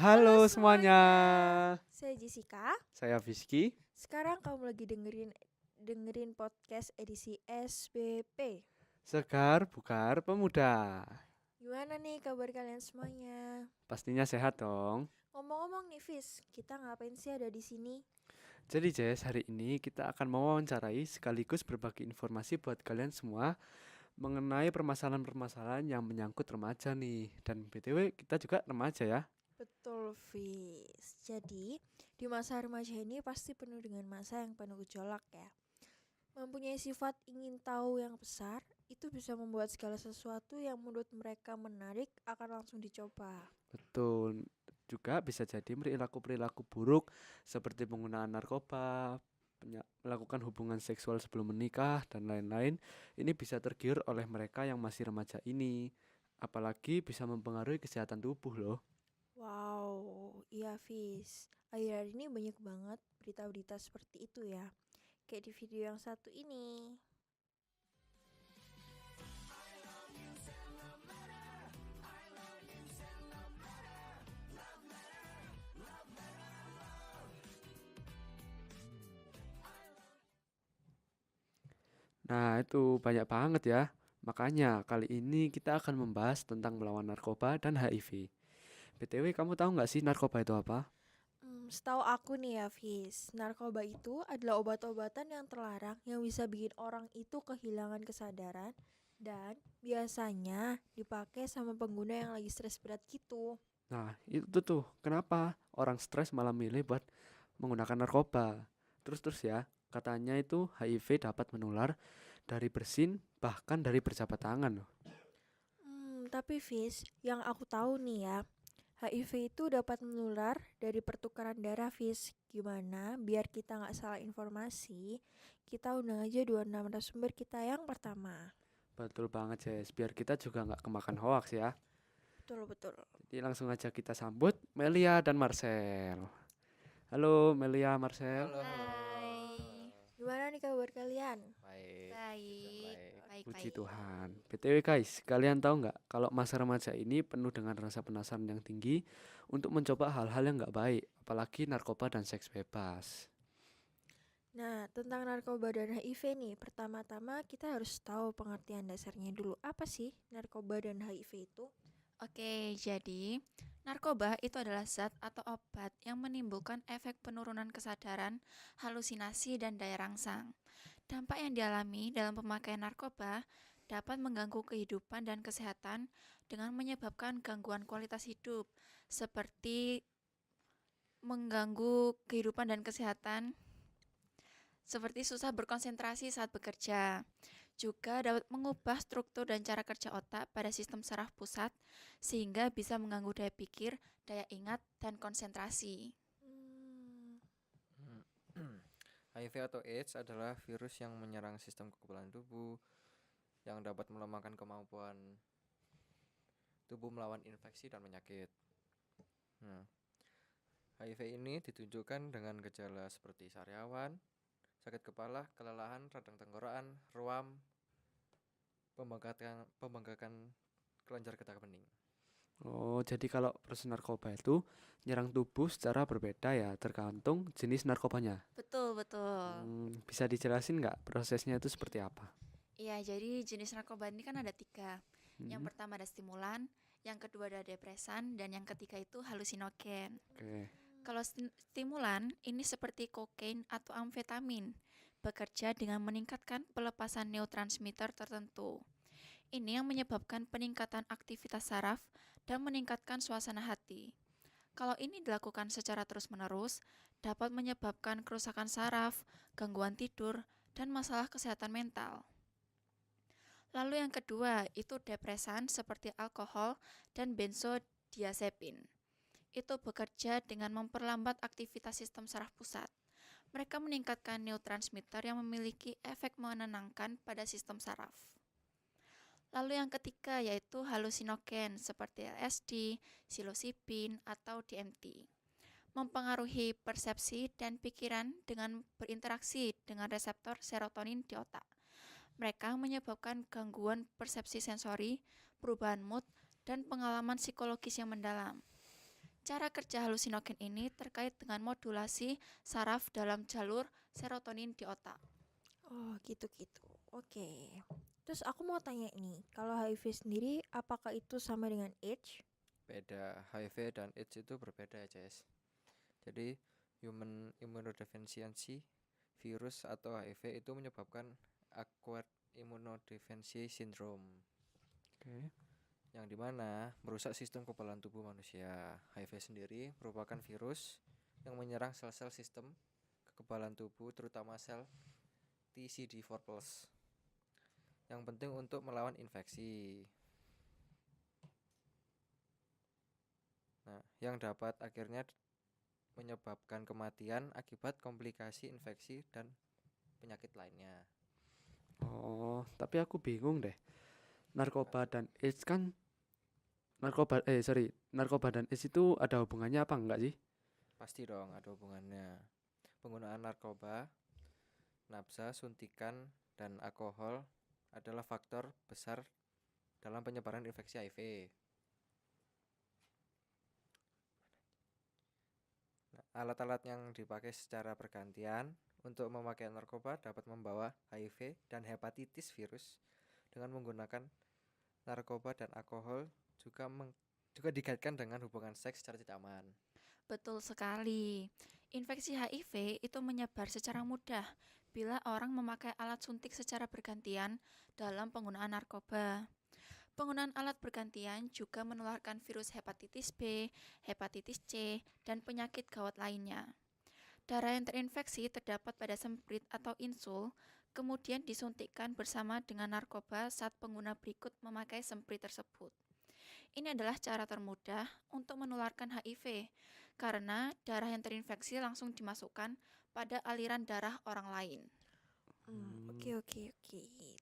Halo Halo semuanya, semuanya, saya Jessica. saya Fiski. Sekarang kamu lagi dengerin podcast edisi SBP. Segar Bukar Pemuda. Gimana nih kabar kalian semuanya? Pastinya sehat dong. Ngomong-ngomong nih Fis, kita ngapain sih ada di sini? Jadi Jess, hari ini kita akan mewawancarai sekaligus berbagi informasi buat kalian semua mengenai permasalahan-permasalahan yang menyangkut remaja nih. Dan BTW kita juga remaja ya. Betul Fis. Jadi di masa remaja ini pasti penuh dengan masa yang penuh gejolak ya. Mempunyai sifat ingin tahu yang besar, itu bisa membuat segala sesuatu yang menurut mereka menarik akan langsung dicoba. Betul. Juga bisa jadi perilaku-perilaku buruk seperti penggunaan narkoba, melakukan hubungan seksual sebelum menikah, dan lain-lain. Ini bisa tergiur oleh mereka yang masih remaja ini. Apalagi bisa mempengaruhi kesehatan tubuh loh. Wow, iya Fis. Akhir-akhir ini banyak banget berita-berita seperti itu ya. Kayak di video yang satu ini. Nah, itu banyak banget ya. Makanya kali ini kita akan membahas tentang melawan narkoba dan HIV. BTW, kamu tahu nggak sih narkoba itu apa? Setahu aku nih ya Fis, narkoba itu adalah obat-obatan yang terlarang yang bisa bikin orang itu kehilangan kesadaran dan biasanya dipakai sama pengguna yang lagi stres berat gitu. Nah, itu tuh kenapa orang stres malah milih buat menggunakan narkoba. Terus ya, katanya itu HIV dapat menular dari bersin bahkan dari berjabat tangan loh. Tapi Fis, yang aku tahu nih ya, HIV itu dapat menular dari pertukaran darah Fis. Gimana biar kita nggak salah informasi, kita undang aja dua narasumber kita yang pertama. Betul banget, Jess. Biar kita juga nggak kemakan hoax ya. Betul betul. Jadi langsung aja kita sambut Melia dan Marcel. Halo Melia, Marcel. Halo, halo. Hai. Gimana nih kabar kalian? Baik, Baik, baik. Puji baik-baik. Tuhan. BTW guys, kalian tahu nggak kalau masa remaja ini penuh dengan rasa penasaran yang tinggi untuk mencoba hal-hal yang nggak baik, apalagi narkoba dan seks bebas. Nah, tentang narkoba dan HIV nih, pertama-tama kita harus tahu pengertian dasarnya dulu. Apa sih narkoba dan HIV itu? Oke, jadi narkoba itu adalah zat atau obat yang menimbulkan efek penurunan kesadaran, halusinasi, dan daya rangsang. Dampak yang dialami dalam pemakaian narkoba dapat mengganggu kehidupan dan kesehatan dengan menyebabkan gangguan kualitas hidup, seperti mengganggu kehidupan dan kesehatan, seperti susah berkonsentrasi saat bekerja. Juga dapat mengubah struktur dan cara kerja otak pada sistem saraf pusat sehingga bisa mengganggu daya pikir, daya ingat, dan konsentrasi. Hmm, HIV atau AIDS adalah virus yang menyerang sistem kekebalan tubuh yang dapat melemahkan kemampuan tubuh melawan infeksi dan penyakit. Nah, HIV ini ditunjukkan dengan gejala seperti sariawan, sakit kepala, kelelahan, radang tenggorokan, ruam, pembengkakan kelenjar getah bening. Oh, jadi kalau proses narkoba itu nyerang tubuh secara berbeda ya, tergantung jenis narkobanya. Betul, betul. Bisa dijelasin nggak prosesnya itu seperti apa? Iya, jadi jenis narkoba ini kan ada 3. Hmm, Yang pertama ada stimulan, yang kedua ada depresan, dan yang ketiga itu halusinogen. oke. Kalau stimulan ini seperti kokain atau amfetamin, bekerja dengan meningkatkan pelepasan neurotransmitter tertentu. Ini yang menyebabkan peningkatan aktivitas saraf dan meningkatkan suasana hati. Kalau ini dilakukan secara terus-menerus, dapat menyebabkan kerusakan saraf, gangguan tidur, dan masalah kesehatan mental. Lalu yang kedua, itu depresan seperti alkohol dan benzodiazepin. Itu bekerja dengan memperlambat aktivitas sistem saraf pusat. Mereka meningkatkan neurotransmitter yang memiliki efek menenangkan pada sistem saraf. Lalu yang ketiga yaitu halusinogen seperti LSD, psilocybin, atau DMT. Mempengaruhi persepsi dan pikiran dengan berinteraksi dengan reseptor serotonin di otak. Mereka menyebabkan gangguan persepsi sensori, perubahan mood, dan pengalaman psikologis yang mendalam. Cara kerja halusinogen ini terkait dengan modulasi saraf dalam jalur serotonin di otak. Oh, gitu-gitu. Oke. Terus aku mau tanya nih, kalau HIV sendiri apakah itu sama dengan AIDS? Beda, HIV dan AIDS itu berbeda ya, Jess. Jadi, human immunodeficiency virus atau HIV itu menyebabkan acquired immunodeficiency syndrome, Oke. yang dimana merusak sistem kekebalan tubuh manusia. HIV sendiri merupakan virus yang menyerang sel-sel sistem kekebalan tubuh, terutama sel TCD4+, yang penting untuk melawan infeksi. Nah, yang dapat akhirnya menyebabkan kematian akibat komplikasi infeksi dan penyakit lainnya. Oh, tapi aku bingung deh. Narkoba dan AIDS kan narkoba dan AIDS itu ada hubungannya apa enggak sih? Pasti dong ada hubungannya. Penggunaan narkoba, nafsa, suntikan, dan alkohol adalah faktor besar dalam penyebaran infeksi HIV. Nah, alat-alat yang dipakai secara bergantian untuk memakai narkoba dapat membawa HIV dan hepatitis virus. Dengan menggunakan narkoba dan alkohol juga dikaitkan dengan hubungan seks secara tidak aman. Betul sekali. Infeksi HIV itu menyebar secara mudah bila orang memakai alat suntik secara bergantian dalam penggunaan narkoba. Penggunaan alat bergantian juga menularkan virus hepatitis B, hepatitis C, dan penyakit gawat lainnya. Darah yang terinfeksi terdapat pada semprit atau insul, kemudian disuntikkan bersama dengan narkoba saat pengguna berikut memakai semprit tersebut. Ini adalah cara termudah untuk menularkan HIV, karena darah yang terinfeksi langsung dimasukkan pada aliran darah orang lain. Oke.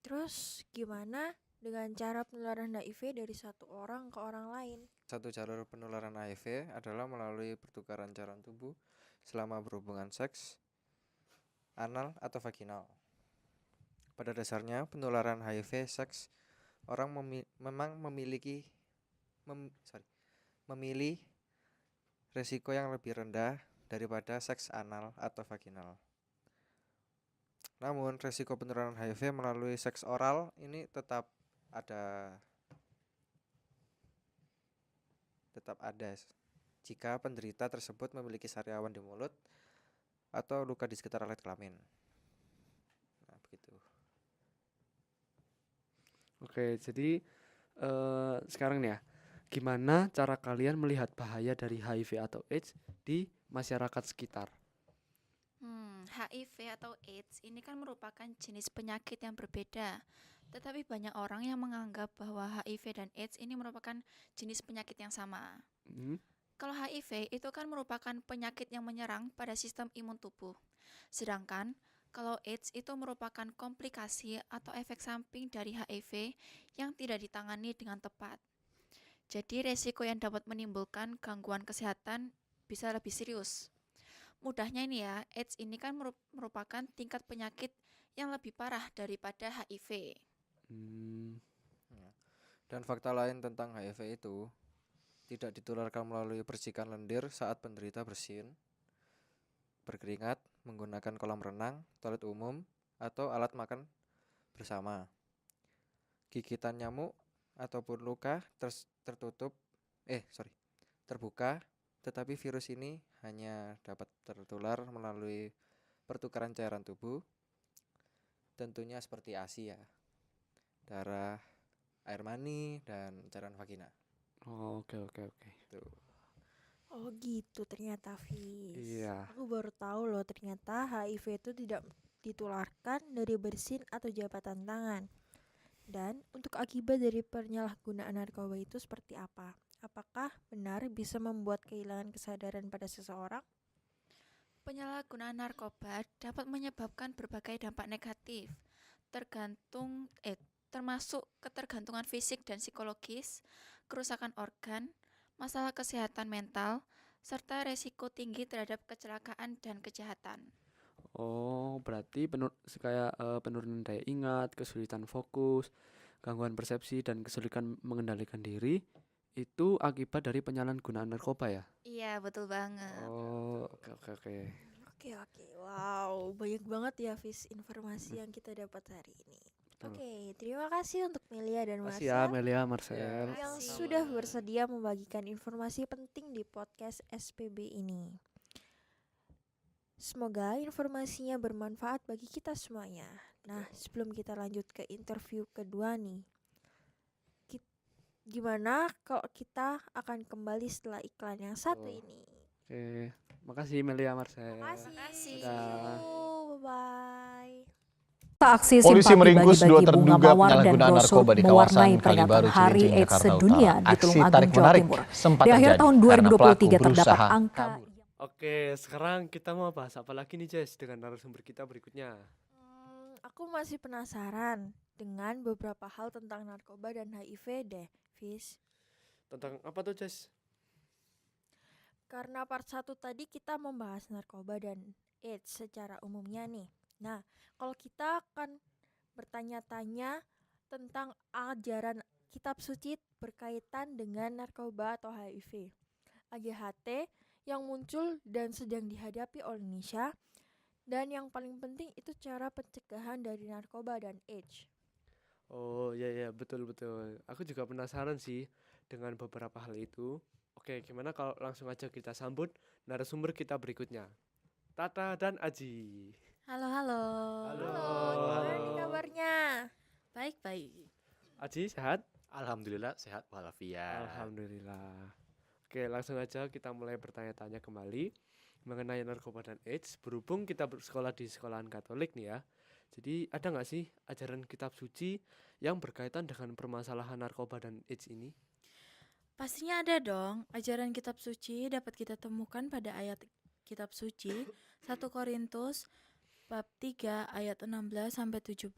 Terus gimana dengan cara penularan HIV dari satu orang ke orang lain? Satu jalur penularan HIV adalah melalui pertukaran cairan tubuh selama berhubungan seks, anal atau vaginal. Pada dasarnya, penularan HIV seks orang memang memilih resiko yang lebih rendah daripada seks anal atau vaginal. Namun, resiko penularan HIV melalui seks oral ini tetap ada jika penderita tersebut memiliki sariawan di mulut atau luka di sekitar alat kelamin. Nah, begitu. Oke, jadi sekarang nih ya, gimana cara kalian melihat bahaya dari HIV atau AIDS di masyarakat sekitar? HIV atau AIDS ini kan merupakan jenis penyakit yang berbeda, tetapi banyak orang yang menganggap bahwa HIV dan AIDS ini merupakan jenis penyakit yang sama. Hmm, Kalau HIV itu kan merupakan penyakit yang menyerang pada sistem imun tubuh. Sedangkan kalau AIDS itu merupakan komplikasi atau efek samping dari HIV yang tidak ditangani dengan tepat. Jadi resiko yang dapat menimbulkan gangguan kesehatan bisa lebih serius. Mudahnya ini ya, AIDS ini kan merupakan tingkat penyakit yang lebih parah daripada HIV. hmm, Dan fakta lain tentang HIV itu tidak ditularkan melalui percikan lendir saat penderita bersin, berkeringat, menggunakan kolam renang, toilet umum, atau alat makan bersama. Gigitan nyamuk ataupun luka terbuka, tetapi virus ini hanya dapat tertular melalui pertukaran cairan tubuh, tentunya seperti ASI ya, darah, air mani, dan cairan vagina. oh, oke. Tuh. Oh gitu ternyata, Fis. Iya. Aku baru tahu loh ternyata HIV itu tidak ditularkan dari bersin atau jabatan tangan. Dan untuk akibat dari penyalahgunaan narkoba itu seperti apa? Apakah benar bisa membuat kehilangan kesadaran pada seseorang? Penyalahgunaan narkoba dapat menyebabkan berbagai dampak negatif, termasuk ketergantungan fisik dan psikologis, kerusakan organ, masalah kesehatan mental, serta resiko tinggi terhadap kecelakaan dan kejahatan. Oh, berarti penurunan daya ingat, kesulitan fokus, gangguan persepsi, dan kesulitan mengendalikan diri itu akibat dari penyalahgunaan narkoba ya? Iya, betul banget. Oh, oke oke oke. Oke, wow, banyak banget ya Fis informasi yang kita dapat hari ini. Betul. Oke, terima kasih untuk Melia dan Makasih ya Marcel Melia, Marcel. Ya. yang Makasih. sudah bersedia membagikan informasi penting di podcast SPB ini. Semoga informasinya bermanfaat bagi kita semuanya. Nah, sebelum kita lanjut ke interview kedua nih, gimana kalau kita akan kembali setelah iklan yang satu Oh. ini? Oke, makasih Melia, Marcel. Makasih. Dadah. Bye-bye. Aksi Polisi simpati meringkus dua bagi-bagi bunga terduga mawar dan penyalahgunaan brosur narkoba di mewarnai kawasan peringatan Kalibaru, Hari Cilincing, AIDS Jakarta sedunia Utara. di Aksi Tulung Agung, Jawa tarik-menarik Timur. sempat Di akhir terjadi tahun karena pelaku 2023 terdapat berusaha angka kabur. Oke, sekarang kita mau bahas apa lagi nih Jess dengan narasumber kita berikutnya? Aku masih penasaran dengan beberapa hal tentang narkoba dan HIV deh, Fis. Tentang apa tuh Jess? Karena part 1 tadi kita membahas narkoba dan AIDS secara umumnya nih. Nah, kalau kita akan bertanya-tanya tentang ajaran kitab suci berkaitan dengan narkoba atau HIV, AGHT yang muncul dan sedang dihadapi oleh Indonesia, dan yang paling penting itu cara pencegahan dari narkoba dan AIDS. Oh ya betul. Aku juga penasaran sih dengan beberapa hal itu. Oke, gimana kalau langsung aja kita sambut narasumber kita berikutnya, Tata dan Aji. Halo. Halo. Gimana nih kabarnya? Baik. Aji sehat? Alhamdulillah sehat walafiat. Alhamdulillah. Oke, langsung aja kita mulai bertanya-tanya kembali mengenai narkoba dan AIDS. Berhubung kita bersekolah di sekolahan Katolik nih ya. Jadi ada nggak sih ajaran kitab suci yang berkaitan dengan permasalahan narkoba dan AIDS ini? Pastinya ada dong. Ajaran kitab suci dapat kita temukan pada ayat kitab suci 1 Korintus bab 3 ayat 16 sampai 17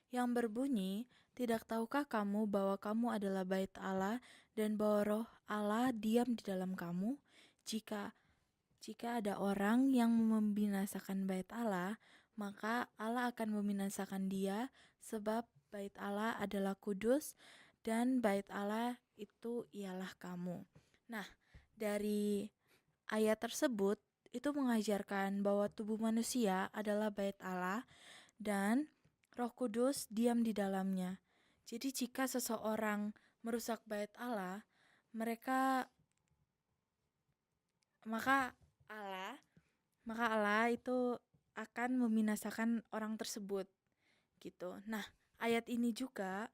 yang berbunyi, "Tidak tahukah kamu bahwa kamu adalah bait Allah dan bahwa Roh Allah diam di dalam kamu? Jika ada orang yang membinasakan bait Allah, maka Allah akan membinasakan dia, sebab bait Allah adalah kudus dan bait Allah itu ialah kamu." Nah, dari ayat tersebut itu mengajarkan bahwa tubuh manusia adalah bait Allah dan Roh Kudus diam di dalamnya. Jadi jika seseorang merusak bait Allah, maka Allah itu akan membinasakan orang tersebut gitu. Nah, ayat ini juga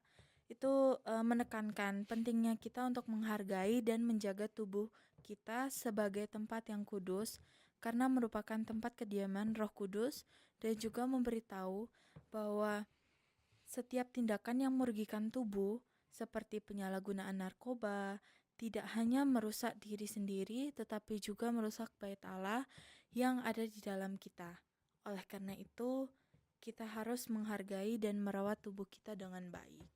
itu menekankan pentingnya kita untuk menghargai dan menjaga tubuh kita sebagai tempat yang kudus karena merupakan tempat kediaman Roh Kudus, dan juga memberitahu bahwa setiap tindakan yang merugikan tubuh seperti penyalahgunaan narkoba tidak hanya merusak diri sendiri tetapi juga merusak bait Allah yang ada di dalam kita. Oleh karena itu, kita harus menghargai dan merawat tubuh kita dengan baik.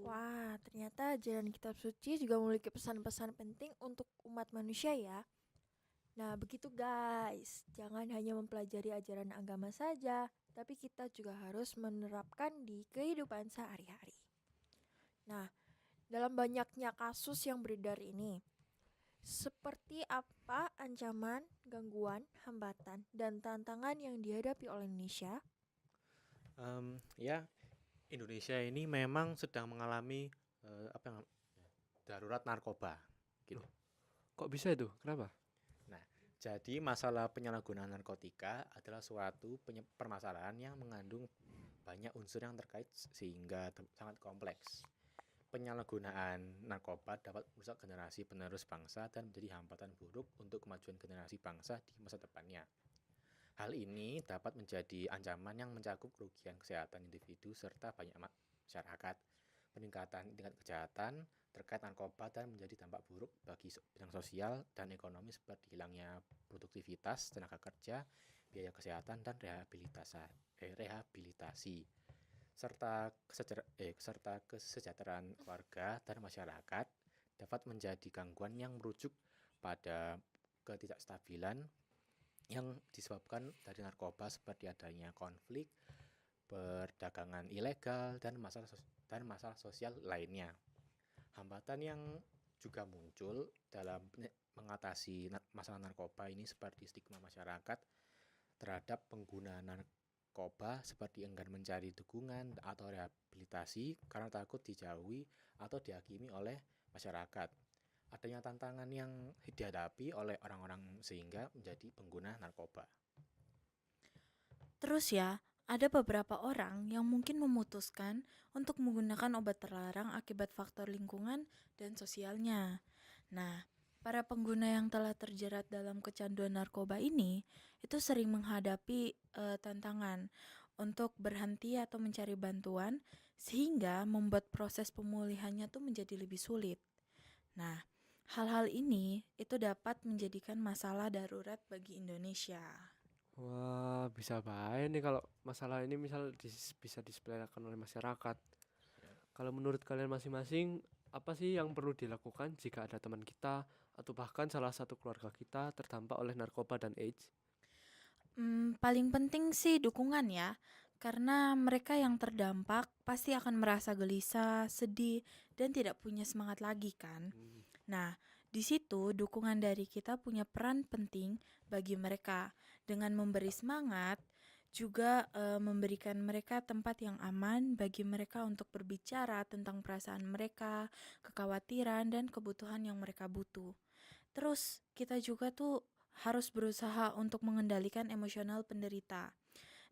Wah, ternyata ajaran kitab suci juga memiliki pesan-pesan penting untuk umat manusia ya. Nah, begitu guys. Jangan hanya mempelajari ajaran agama saja, tapi kita juga harus menerapkan di kehidupan sehari-hari. Nah, dalam banyaknya kasus yang beredar ini, seperti apa ancaman, gangguan, hambatan, dan tantangan yang dihadapi oleh Indonesia? Ya, Indonesia ini memang sedang mengalami darurat narkoba. Gitu. Kok bisa itu? Kenapa? Jadi masalah penyalahgunaan narkotika adalah suatu permasalahan yang mengandung banyak unsur yang terkait sehingga sangat kompleks. Penyalahgunaan narkoba dapat merusak generasi penerus bangsa dan menjadi hambatan buruk untuk kemajuan generasi bangsa di masa depannya. Hal ini dapat menjadi ancaman yang mencakup kerugian kesehatan individu serta banyak masyarakat, peningkatan tingkat kejahatan terkait narkoba dan menjadi dampak buruk bagi bidang sosial dan ekonomi seperti hilangnya produktivitas tenaga kerja, biaya kesehatan dan rehabilitasi serta kesejahteraan warga dan masyarakat dapat menjadi gangguan yang merujuk pada ketidakstabilan yang disebabkan dari narkoba seperti adanya konflik, perdagangan ilegal dan masalah sosial lainnya. Hambatan yang juga muncul dalam mengatasi masalah narkoba ini seperti stigma masyarakat terhadap pengguna narkoba seperti enggan mencari dukungan atau rehabilitasi karena takut dijauhi atau dihakimi oleh masyarakat. Adanya tantangan yang dihadapi oleh orang-orang sehingga menjadi pengguna narkoba. Terus ya, ada beberapa orang yang mungkin memutuskan untuk menggunakan obat terlarang akibat faktor lingkungan dan sosialnya. Nah, para pengguna yang telah terjerat dalam kecanduan narkoba ini itu sering menghadapi tantangan untuk berhenti atau mencari bantuan sehingga membuat proses pemulihannya tuh menjadi lebih sulit. Nah, hal-hal ini itu dapat menjadikan masalah darurat bagi Indonesia. Wah, bisa baik nih kalau masalah ini misal bisa disepelekan oleh masyarakat. Kalau menurut kalian masing-masing, apa sih yang perlu dilakukan jika ada teman kita atau bahkan salah satu keluarga kita terdampak oleh narkoba dan AIDS? Paling penting sih dukungan ya, karena mereka yang terdampak pasti akan merasa gelisah, sedih, dan tidak punya semangat lagi kan. Nah, di situ dukungan dari kita punya peran penting bagi mereka dengan memberi semangat, juga memberikan mereka tempat yang aman bagi mereka untuk berbicara tentang perasaan mereka, kekhawatiran, dan kebutuhan yang mereka butuh. Terus kita juga tuh harus berusaha untuk mengendalikan emosional penderita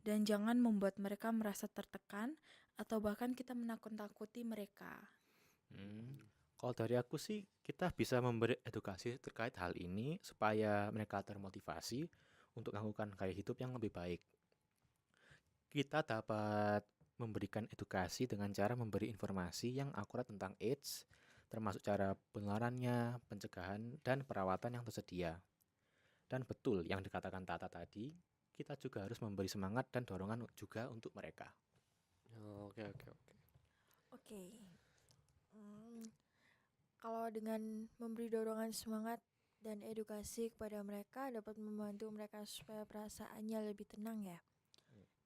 dan jangan membuat mereka merasa tertekan atau bahkan kita menakut-nakuti mereka. Kalau dari aku sih, kita bisa memberi edukasi terkait hal ini supaya mereka termotivasi untuk melakukan gaya hidup yang lebih baik. Kita dapat memberikan edukasi dengan cara memberi informasi yang akurat tentang AIDS, termasuk cara penularannya, pencegahan, dan perawatan yang tersedia. Dan betul yang dikatakan Tata tadi, kita juga harus memberi semangat dan dorongan juga untuk mereka. Oke. Oke. Kalau dengan memberi dorongan semangat dan edukasi kepada mereka dapat membantu mereka supaya perasaannya lebih tenang ya.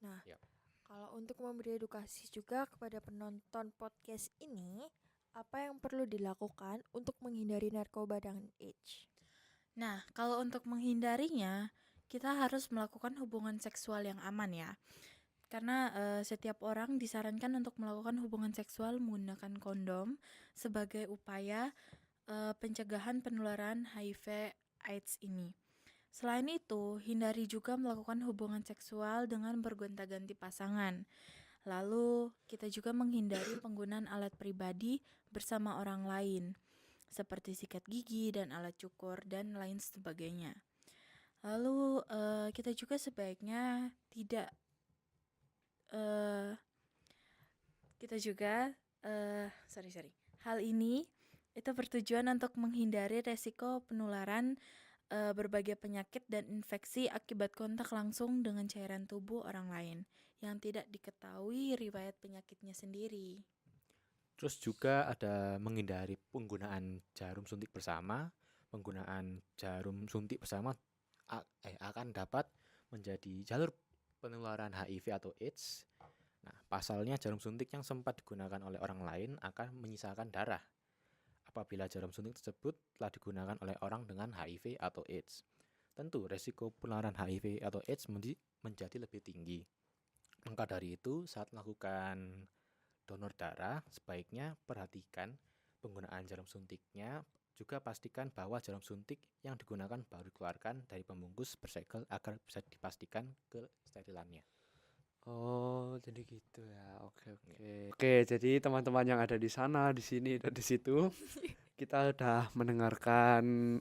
Nah, Yap. kalau untuk memberi edukasi juga kepada penonton podcast ini, apa yang perlu dilakukan untuk menghindari narkoba dan AIDS? Nah, kalau untuk menghindarinya, kita harus melakukan hubungan seksual yang aman ya. Karena setiap orang disarankan untuk melakukan hubungan seksual menggunakan kondom sebagai upaya pencegahan penularan HIV/AIDS ini. Selain itu, hindari juga melakukan hubungan seksual dengan bergonta-ganti pasangan. Lalu, kita juga menghindari penggunaan alat pribadi bersama orang lain, seperti sikat gigi dan alat cukur dan lain sebagainya. Lalu, kita juga sebaiknya tidak Hal ini itu bertujuan untuk menghindari resiko penularan berbagai penyakit dan infeksi akibat kontak langsung dengan cairan tubuh orang lain yang tidak diketahui riwayat penyakitnya sendiri. Terus juga ada menghindari penggunaan jarum suntik bersama. Penggunaan jarum suntik bersama akan dapat menjadi jalur penularan HIV atau AIDS. Nah, pasalnya jarum suntik yang sempat digunakan oleh orang lain akan menyisakan darah apabila jarum suntik tersebut telah digunakan oleh orang dengan HIV atau AIDS. Tentu resiko penularan HIV atau AIDS menjadi lebih tinggi. Maka dari itu, saat melakukan donor darah, sebaiknya perhatikan penggunaan jarum suntiknya. Juga pastikan bahwa jarum suntik yang digunakan baru dikeluarkan dari pembungkus bersegel agar bisa dipastikan kesterilannya. Oh, jadi gitu ya. Oke, jadi teman-teman yang ada di sana, di sini, dan di situ, kita udah mendengarkan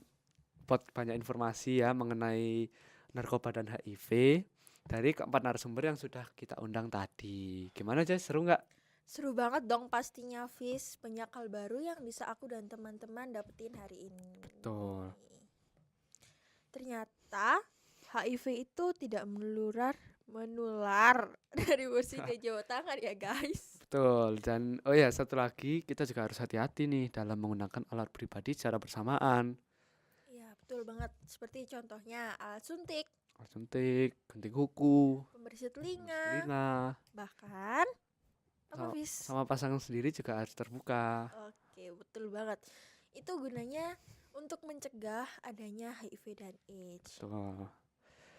banyak informasi ya mengenai narkoba dan HIV dari keempat narasumber yang sudah kita undang tadi. Gimana Jess, seru nggak? Seru banget dong pastinya, Fis. Banyak hal baru yang bisa aku dan teman-teman dapetin hari ini. Betul. Ternyata HIV itu tidak menular dari bersih ke Jawa Tangan ya guys. Betul, dan oh ya satu lagi, kita juga harus hati-hati nih dalam menggunakan alat pribadi secara bersamaan. Iya betul banget, seperti contohnya alat suntik, Alat suntik, gunting kuku, pembersih telinga, bahkan apa Fis? sama pasangan sendiri juga harus terbuka. Oke betul banget. Itu gunanya untuk mencegah adanya HIV dan AIDS. Tuh.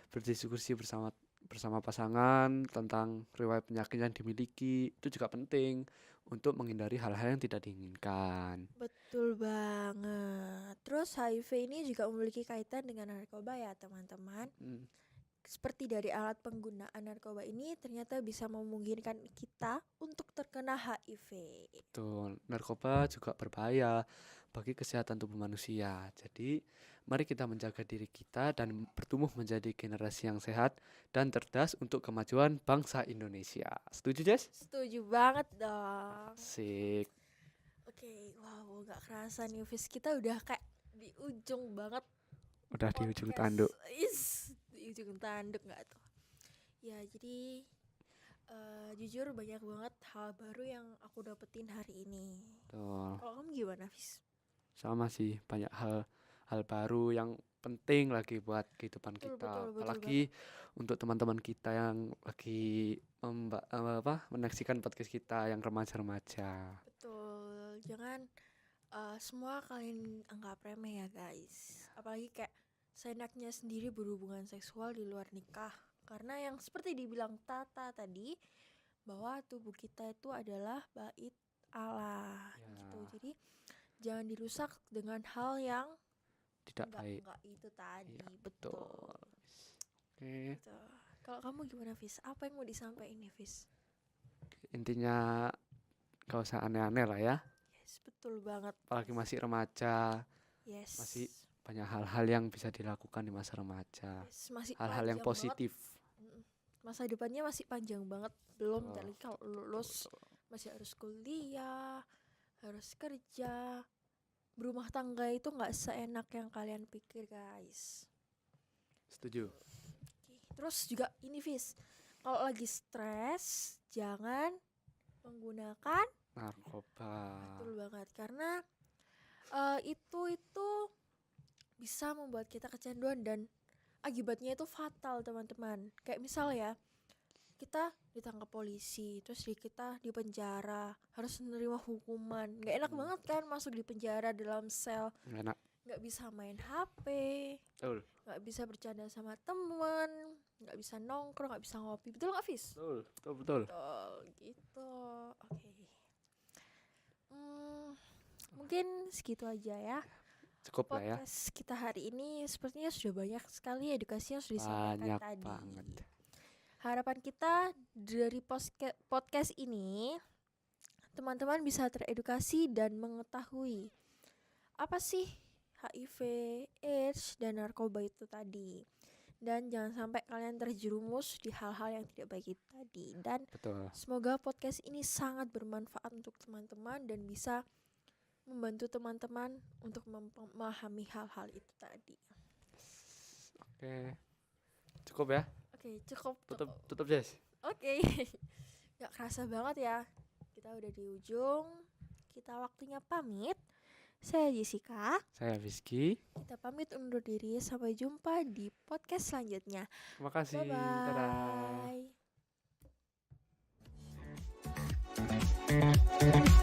Berdiskusi bersama pasangan tentang riwayat penyakit yang dimiliki itu juga penting untuk menghindari hal-hal yang tidak diinginkan. Betul banget. Terus HIV ini juga memiliki kaitan dengan narkoba ya teman-teman. Hmm, Seperti dari alat penggunaan narkoba ini ternyata bisa memungkinkan kita untuk terkena HIV. Tuh, narkoba juga berbahaya bagi kesehatan tubuh manusia. Jadi, mari kita menjaga diri kita dan bertumbuh menjadi generasi yang sehat dan cerdas untuk kemajuan bangsa Indonesia. Setuju, Jess? Setuju banget dong. Sik. Oke, wow, gak kerasa nih Fis, kita udah kayak di ujung banget Udah di ujung podcast. tanduk. Di ujung tanduk gak tuh? Ya, jadi jujur banyak banget hal baru yang aku dapetin hari ini. Tuh, Kalau kamu gimana, Fis? sama sih banyak hal baru yang penting lagi buat kehidupan Betul, kita. betul, betul Apalagi untuk teman-teman kita yang lagi menyaksikan podcast kita yang remaja-remaja. Betul, jangan semua kalian anggap remeh ya guys. Apalagi kayak seenaknya sendiri berhubungan seksual di luar nikah. Karena yang seperti dibilang Tata tadi, bahwa tubuh kita itu adalah bait Allah Ya. gitu. Jadi jangan dirusak dengan hal yang Tidak baik. enggak itu tadi. Iya, betul. Oke. Gitu. Kalau kamu gimana, Fis? Apa yang mau disampaikan nih, Fis? Intinya gak usah aneh-aneh lah ya. Yes, betul banget. Apalagi masih remaja, Yes. masih banyak hal-hal yang bisa dilakukan di masa remaja. Yes, masih Hal-hal yang panjang banget. positif. Masa depannya masih panjang banget. Belum Betul. tadi kalau lulus masih harus kuliah, harus kerja. Berumah tangga itu nggak seenak yang kalian pikir, guys. Setuju. Oke. Terus juga ini, Fis, kalau lagi stres jangan menggunakan Narkoba. betul banget karena itu bisa membuat kita kecanduan dan akibatnya itu fatal, teman-teman. Kayak misal ya, kita ditangkap polisi, terus kita di penjara, harus menerima hukuman. Nggak enak banget kan masuk di penjara dalam sel, Nggak enak. nggak bisa main HP, Betul. nggak bisa bercanda sama temen, nggak bisa nongkrong, nggak bisa ngopi. Betul nggak, Fis? Betul. Betul. Betul, gitu. Oke. Mungkin segitu aja ya. Cukup lah ya. Podcast kita hari ini sepertinya sudah banyak sekali edukasi yang sudah disampaikan Banyak tadi. banget. Harapan kita dari podcast ini teman-teman bisa teredukasi dan mengetahui apa sih HIV, AIDS, dan narkoba itu tadi. Dan jangan sampai kalian terjerumus di hal-hal yang tidak baik itu tadi. Dan Betul. semoga podcast ini sangat bermanfaat untuk teman-teman dan bisa membantu teman-teman untuk memahami hal-hal itu tadi. Oke. Cukup ya. Oke, cukup. Tutup Jess. Oke. Gak kerasa banget ya. Kita udah di ujung. Kita waktunya pamit. Saya Jessica. Saya Rizky. Kita pamit undur diri. Sampai jumpa di podcast selanjutnya. Terima kasih. Dadah. Bye-bye.